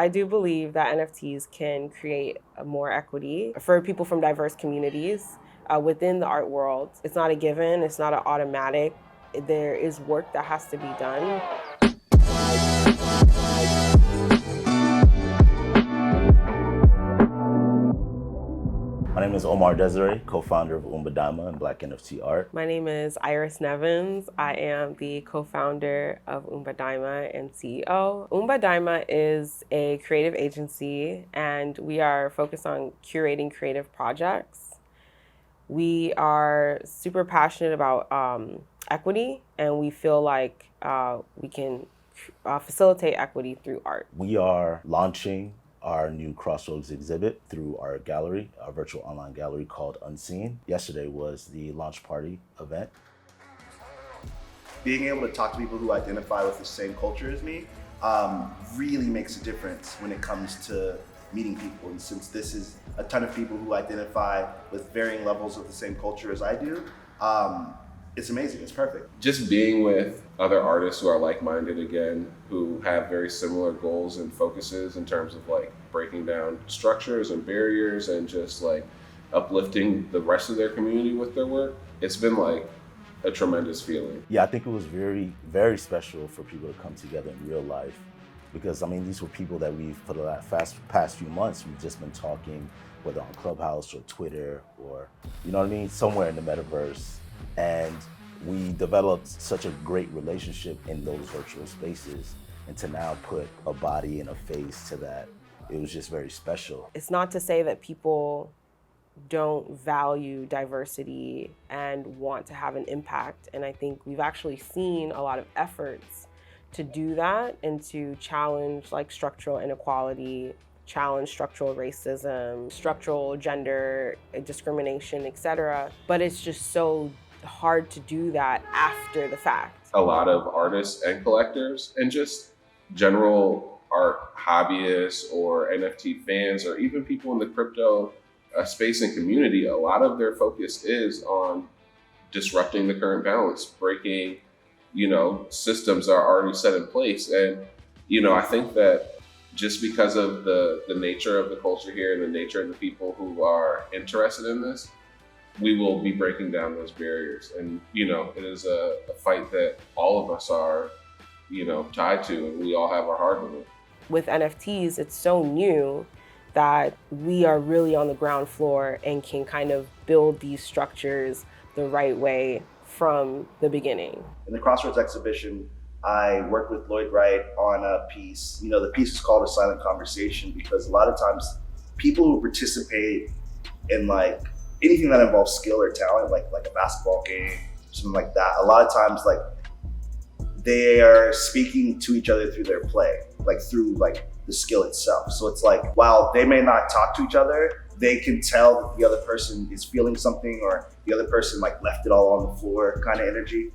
I do believe that NFTs can create more equity for people from diverse communities within the art world. It's not a given, it's not an automatic. There is work that has to be done. My name is Omar Desiree, co-founder of Umba Daima and Black NFT Art. My name is Iris Nevins. I am the co-founder of Umba Daima and CEO. Umba Daima is a creative agency, and we are focused on curating creative projects. We are super passionate about equity, and we feel like we can facilitate equity through art. We are launching our new Crossroads Exhibit through our gallery, our virtual online gallery called Unseen. Yesterday was the launch party event. Being able to talk to people who identify with the same culture as me really makes a difference when it comes to meeting people. And since this is a ton of people who identify with varying levels of the same culture as I do, it's amazing, it's perfect. Just being with other artists who are like-minded again, who have very similar goals and focuses in terms of like breaking down structures and barriers and just like uplifting the rest of their community with their work. It's been like a tremendous feeling. Yeah, I think it was very, very special for people to come together in real life, because I mean, these were people that we've, for the past few months, we've just been talking, whether on Clubhouse or Twitter or, you know what I mean, somewhere in the metaverse. And we developed such a great relationship in those virtual spaces, and to now put a body and a face to that, it was just very special. It's not to say that people don't value diversity and want to have an impact. And I think we've actually seen a lot of efforts to do that and to challenge like structural inequality, challenge structural racism, structural gender discrimination, etc. But it's just so hard to do that after the fact. A lot of artists and collectors and just general art hobbyists or NFT fans or even people in the crypto space and community, a lot of their focus is on disrupting the current balance, breaking, systems that are already set in place. And, I think that just because of the nature of the culture here and the nature of the people who are interested in this, we will be breaking down those barriers. And, it is a fight that all of us are, tied to, and we all have our heart in it. With NFTs, it's so new that we are really on the ground floor and can kind of build these structures the right way from the beginning. In the Crossroads exhibition, I worked with Lloyd Wright on a piece. The piece is called A Silent Conversation, because a lot of times people who participate in like anything that involves skill or talent, like a basketball game, something like that, a lot of times like they are speaking to each other through their play, like through like the skill itself. So it's like, while they may not talk to each other, they can tell that the other person is feeling something, or the other person like left it all on the floor kind of energy.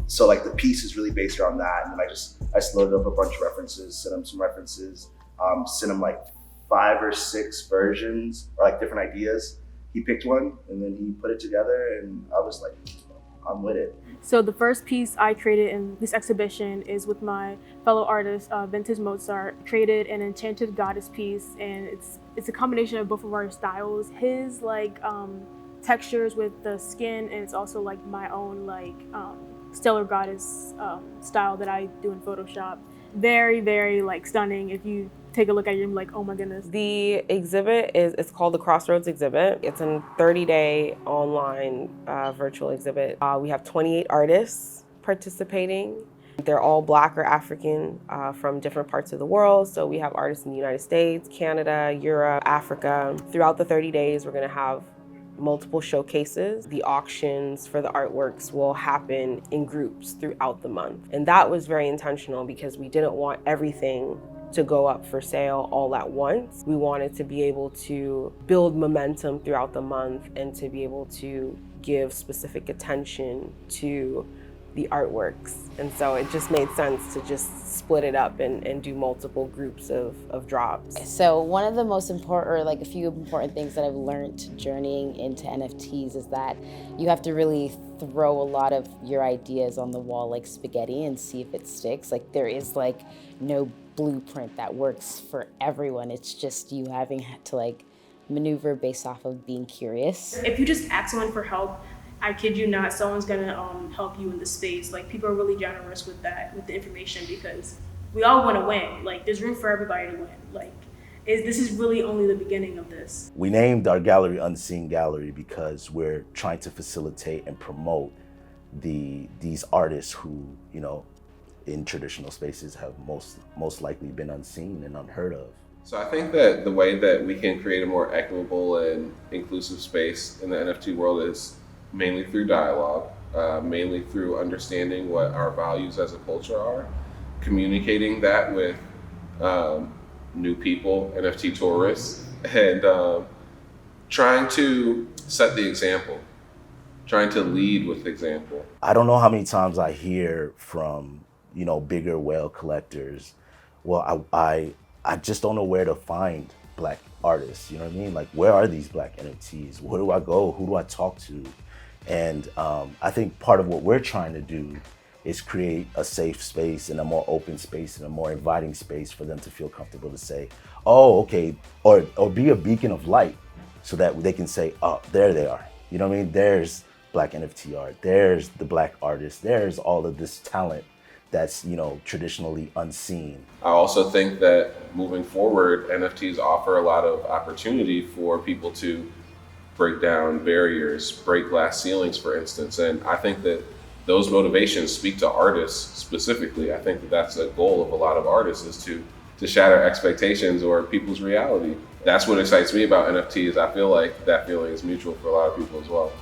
So like the piece is really based around that. And then I just loaded up a bunch of references, sent him some references, sent him like 5 or 6 versions or like different ideas. He picked one and then he put it together, and I was like, I'm with it. So the first piece I created in this exhibition is with my fellow artist, Vintage Mozart. Created an enchanted goddess piece, and it's a combination of both of our styles. His like textures with the skin, and it's also like my own like stellar goddess style that I do in Photoshop. Very, very like stunning. If you take a look at it, you're like, oh my goodness. The exhibit it's called the Crossroads Exhibit. It's a 30-day online virtual exhibit. We have 28 artists participating. They're all Black or African from different parts of the world. So we have artists in the United States, Canada, Europe, Africa. Throughout the 30 days, we're gonna have multiple showcases. The auctions for the artworks will happen in groups throughout the month. And that was very intentional because we didn't want everything to go up for sale all at once. We wanted to be able to build momentum throughout the month and to be able to give specific attention to the artworks. And so it just made sense to just split it up and do multiple groups of drops. So one of the most important, or like a few important things that I've learned journeying into NFTs is that you have to really throw a lot of your ideas on the wall like spaghetti and see if it sticks. Like there is like no blueprint that works for everyone. It's just you having to like maneuver based off of being curious. If you just ask someone for help, I kid you not, someone's gonna help you in the space. Like, people are really generous with that, with the information, because we all want to win. Like, there's room for everybody to win. Like, this is really only the beginning of this. We named our gallery Unseen Gallery because we're trying to facilitate and promote these artists who, you know, in traditional spaces have most likely been unseen and unheard of. So I think that the way that we can create a more equitable and inclusive space in the NFT world is mainly through dialogue, mainly through understanding what our values as a culture are, communicating that with new people, NFT tourists, and trying to set the example, trying to lead with example. I don't know how many times I hear from, you know, bigger whale collectors, well, I just don't know where to find Black artists, you know what I mean? Like, where are these Black NFTs? Where do I go? Who do I talk to? And I think part of what we're trying to do is create a safe space and a more open space and a more inviting space for them to feel comfortable to say, oh, okay, or be a beacon of light so that they can say, oh, there they are. You know what I mean? There's Black NFT art, there's the Black artist, there's all of this talent that's, you know, traditionally unseen. I also think that moving forward, NFTs offer a lot of opportunity for people to break down barriers, break glass ceilings, for instance. And I think that those motivations speak to artists specifically. I think that that's a goal of a lot of artists, is to shatter expectations or people's reality. That's what excites me about NFTs. I feel like that feeling is mutual for a lot of people as well.